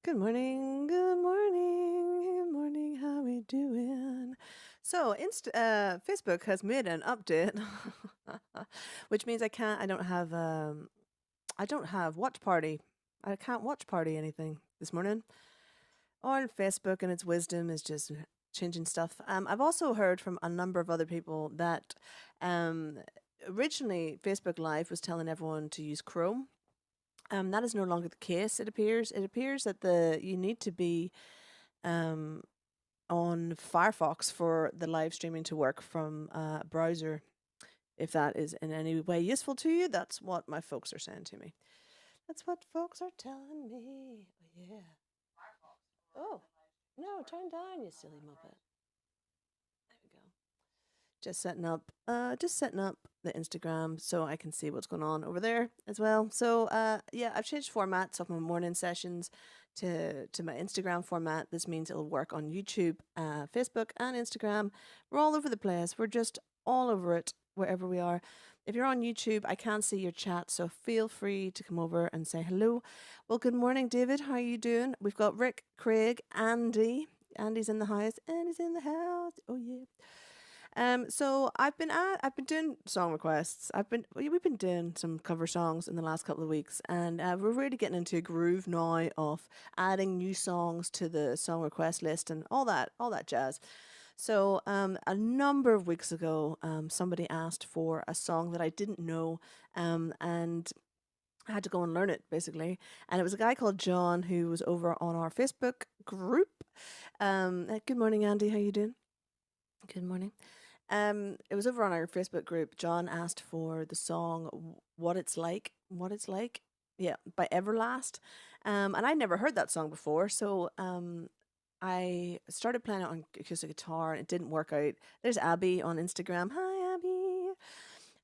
Good morning, good morning, good morning. How we doing? So, Facebook has made an update, which means I don't have watch party. I can't watch party anything this morning. On Facebook and its wisdom is just changing stuff. I've also heard from a number of other people that um, originally Facebook Live was telling everyone to use Chrome. That is no longer the case. It appears. It appears that the you need to be um, on Firefox for the live streaming to work from a browser. If that is in any way useful to you, that's what my folks are saying to me. That's what folks are telling me. Oh yeah. Oh no, turn down, you silly muppet. There we go. Just setting up the Instagram so I can see what's going on over there as well. So yeah, I've changed formats of my morning sessions to my Instagram format. This means it'll work on YouTube, Facebook, and Instagram. We're all over the place. We're just all over it wherever we are. If you're on YouTube, I can see your chat, so feel free to come over and say hello. Well, good morning, David. How are you doing? We've got Rick, Craig, Andy. Andy's in the house. Andy's in the house. Oh yeah. So I've been doing song requests. We've been doing some cover songs in the last couple of weeks, and we're really getting into a groove now of adding new songs to the song request list and all that jazz. So a number of weeks ago, somebody asked for a song that I didn't know, and I had to go and learn it basically. And it was a guy called John who was over on our Facebook group. Good morning, Andy. How you doing? Good morning. It was over on our Facebook group. John asked for the song "What It's Like." What it's like, yeah, by Everlast. And I'd never heard that song before, so I started playing it on acoustic guitar, and it didn't work out. There's Abby on Instagram. Hi, Abby.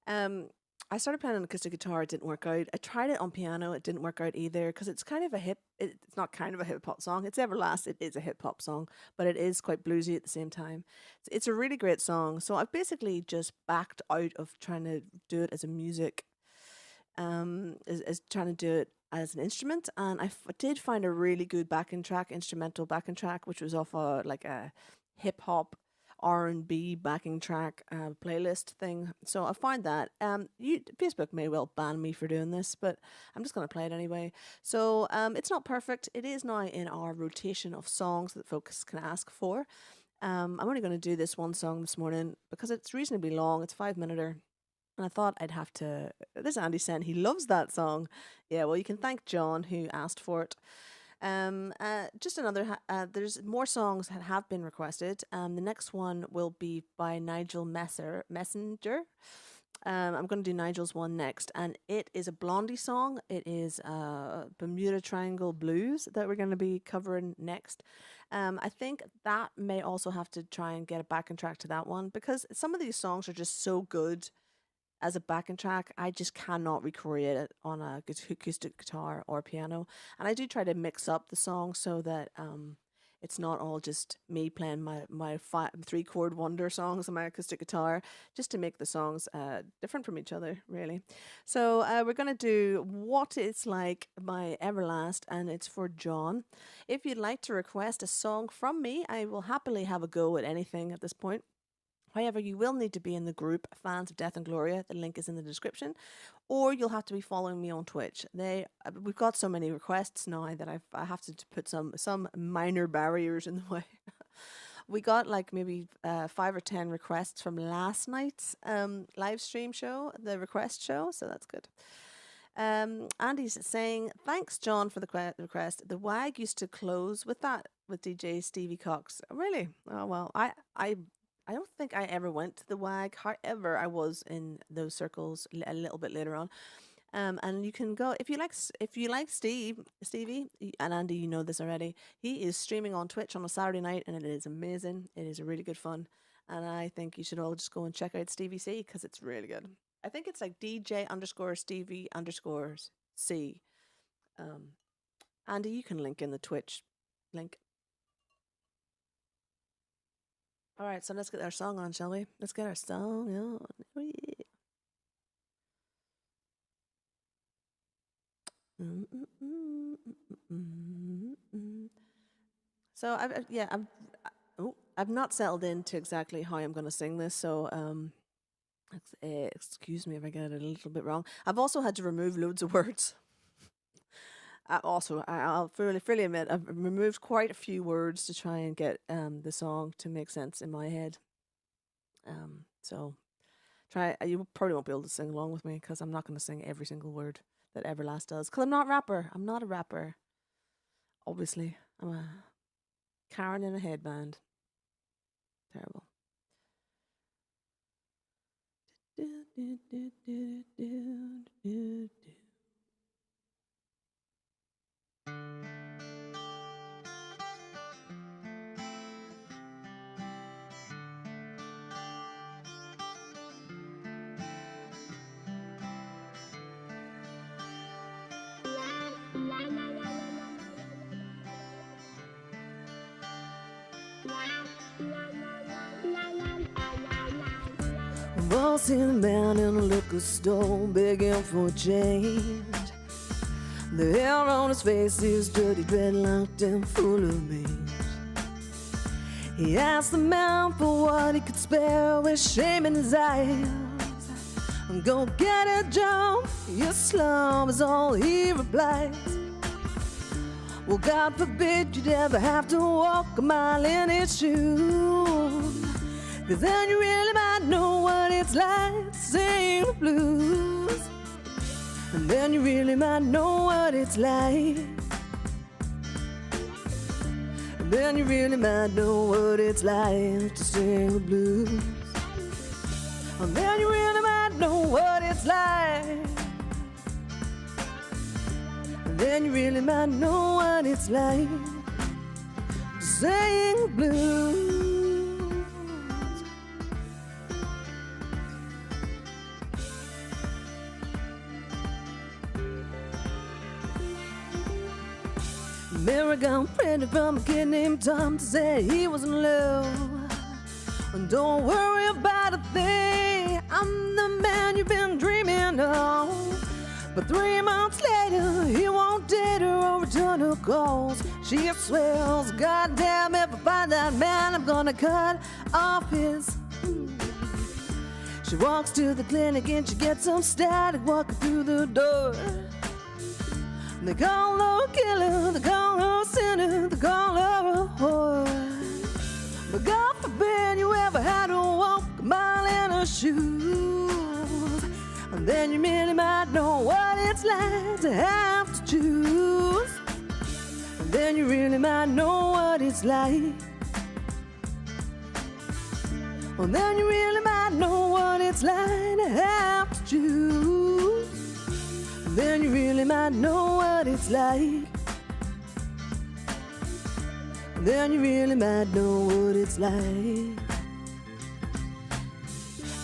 Um, I started playing on acoustic guitar. It didn't work out. I tried it on piano. It didn't work out either because it's kind of a hip. It's not kind of a hip hop song. It's Everlast. It is a hip hop song, but it is quite bluesy at the same time. It's a really great song. So I've basically just backed out of trying to do it as a music, as trying to do it as an instrument. And did find a really good backing track, instrumental backing track, which was off a hip hop R&B backing track playlist thing. So I find that Facebook may well ban me for doing this, but I'm just going to play it anyway. So it's not perfect. It is now in our rotation of songs that folks can ask for. I'm only going to do this one song this morning because it's reasonably long. It's 5 minute. And I thought I'd have to. This Andy saying he loves that song. Yeah, well, you can thank John who asked for it. Just another. There's more songs that have been requested. The next one will be by Messenger. I'm going to do Nigel's one next, and it is a Blondie song. It is Bermuda Triangle Blues that we're going to be covering next. I think that may also have to try and get a backing track to that one because some of these songs are just so good as a backing track. I just cannot recreate it on a acoustic guitar or piano. And I do try to mix up the songs so that it's not all just me playing my 3 chord wonder songs on my acoustic guitar, just to make the songs different from each other, really. So we're going to do What It's Like by Everlast, and it's for John. If you'd like to request a song from me, I will happily have a go at anything at this point. However, you will need to be in the group Fans of Death and Gloria. The link is in the description, or you'll have to be following me on Twitch. We've got so many requests now that I have to put some minor barriers in the way. We got like maybe 5 or 10 requests from last night's live stream show, the request show, so that's good. Andy's saying, thanks, John, for the request. The WAG used to close with that with DJ Stevie Cox. Really? Oh, well, I don't think I ever went to the WAG. However, I was in those circles a little bit later on. And you can go if you like. If you like Stevie, and Andy, you know this already. He is streaming on Twitch on a Saturday night, and it is amazing. It is really good fun, and I think you should all just go and check out Stevie C because it's really good. I think it's like DJ underscore Stevie underscore C. Um, Andy, you can link in the Twitch link. All right, so let's get our song on, shall we? Let's get our song on. Oh, yeah. So I've not settled into exactly how I'm going to sing this. So excuse me if I get it a little bit wrong. I've also had to remove loads of words. I'll freely admit I've removed quite a few words to try and get the song to make sense in my head. So you probably won't be able to sing along with me because I'm not going to sing every single word that Everlast does. Because I'm not a rapper. I'm not a rapper. Obviously, I'm a Karen in a headband. Terrible. I've seen a man in a liquor store begging for change. The hair on his face is dirty, dreadlocked and full of mange. He asked the man for what he could spare with shame in his eyes. Go get a job, your slum is all he replies. Well, God forbid you'd ever have to walk a mile in his shoes. 'Cause then you really might know what it's like to sing the blues. And then you really might know what it's like. And then you really might know what it's like to sing the blues. And then you really might know what it's like. And then you really might know what it's like to sing the blues. Mary got pregnant from a kid named Tom to say he was in love. And don't worry about a thing, I'm the man you've been dreaming of. But 3 months later, he won't date her or return her calls. She swears, goddamn, if I find that man, I'm gonna cut off his. She walks to the clinic and she gets some static walking through the door. They call her a killer, they call her a sinner, they call her a whore. But God forbid you ever had to walk a mile in her shoes. And then you really might know what it's like to have to choose. And then you really might know what it's like. Well, then you really might know what it's like to have to choose. Then you really might know what it's like. Then you really might know what it's like.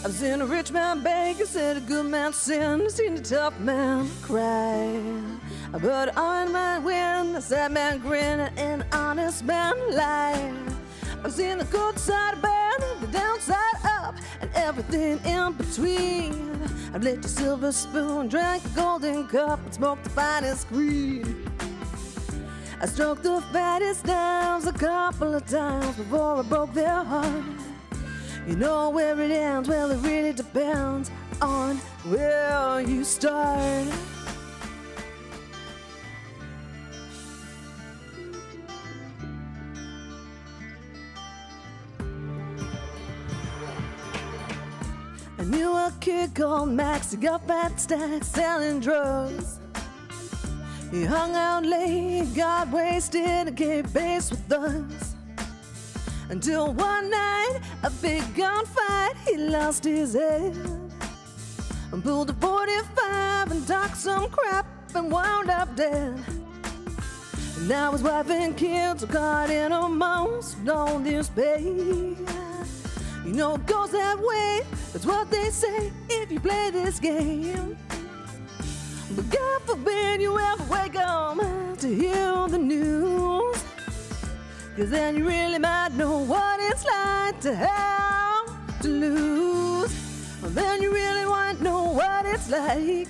I've seen a rich man beg, I said a good man sin, I've seen a tough man cry. I've heard an honest man win, a sad man grin, and an honest man lie. I've seen the good side burn, the downside up, and everything in between. I've licked a silver spoon, drank a golden cup, and smoked the finest green. I stroked the fattest downs a couple of times before I broke their heart. You know where it ends, well it really depends on where you start. I knew a kid called Max, he got fat stacks selling drugs. He hung out late, got wasted, and gave base with us. Until one night, a big gunfight, he lost his head. And pulled a 45 and talked some crap and wound up dead. And now his wife and kids are caught in a most on this pay. You know it goes that way, that's what they say if you play this game. But God forbid you ever wake up to hear the news. 'Cause then you really might know what it's like to have to lose. And then you really might know what it's like.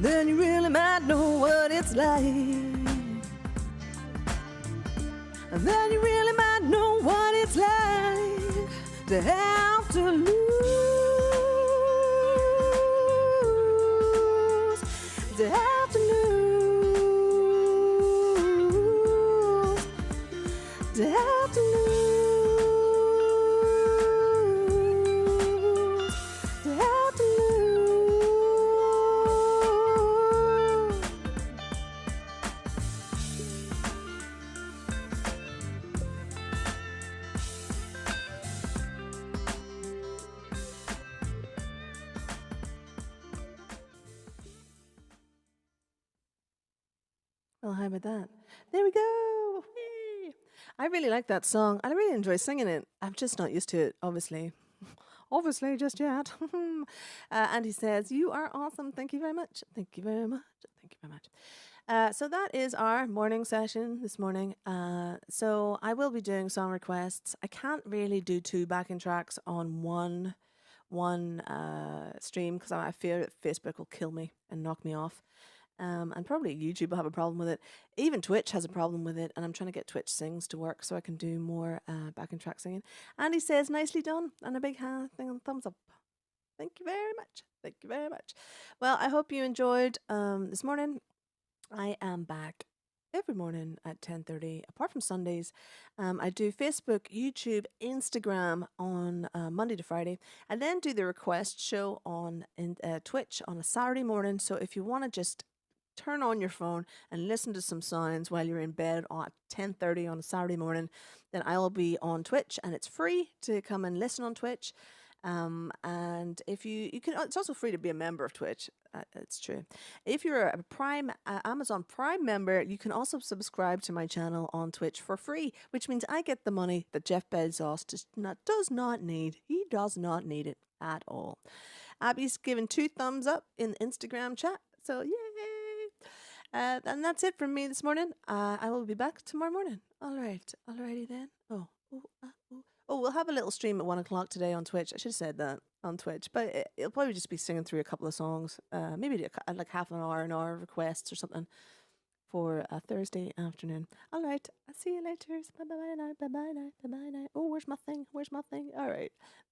then you really might know what it's like. And then you really might know what it's like to have to lose, to have to lose, to have to lose, to have to lose. Well, how about that? There we go. Yay. I really like that song. I really enjoy singing it. I'm just not used to it, obviously. Obviously, just yet. And he says, "You are awesome. Thank you very much. Thank you very much. Thank you very much." So that is our morning session this morning. So I will be doing song requests. I can't really do two backing tracks on one stream because I fear that Facebook will kill me and knock me off. And probably YouTube will have a problem with it. Even Twitch has a problem with it, and I'm trying to get Twitch Sings to work so I can do more backing track singing. And he says, "Nicely done," and a big thing on thumbs up. Thank you very much. Thank you very much. Well, I hope you enjoyed this morning. I am back every morning at 10:30, apart from Sundays. I do Facebook, YouTube, Instagram on Monday to Friday, and then do the request show on Twitch on a Saturday morning. So if you want to just turn on your phone and listen to some sounds while you're in bed at 10:30 on a Saturday morning, then I'll be on Twitch, and it's free to come and listen on Twitch. And if you can, it's also free to be a member of Twitch. It's true. If you're a Prime Amazon Prime member, you can also subscribe to my channel on Twitch for free, which means I get the money that Jeff Bezos does not need. He does not need it at all. Abby's given 2 thumbs up in the Instagram chat, so yay! And that's it from me this morning. I will be back tomorrow morning. All right, alrighty then. Oh, we'll have a little stream at 1:00 today on Twitch. I should have said that on Twitch, but it'll probably just be singing through a couple of songs. Maybe do like half an hour requests or something for a Thursday afternoon. All right, I'll see you later. Bye bye now. Bye bye now. Bye bye now. Oh, where's my thing? Where's my thing? All right.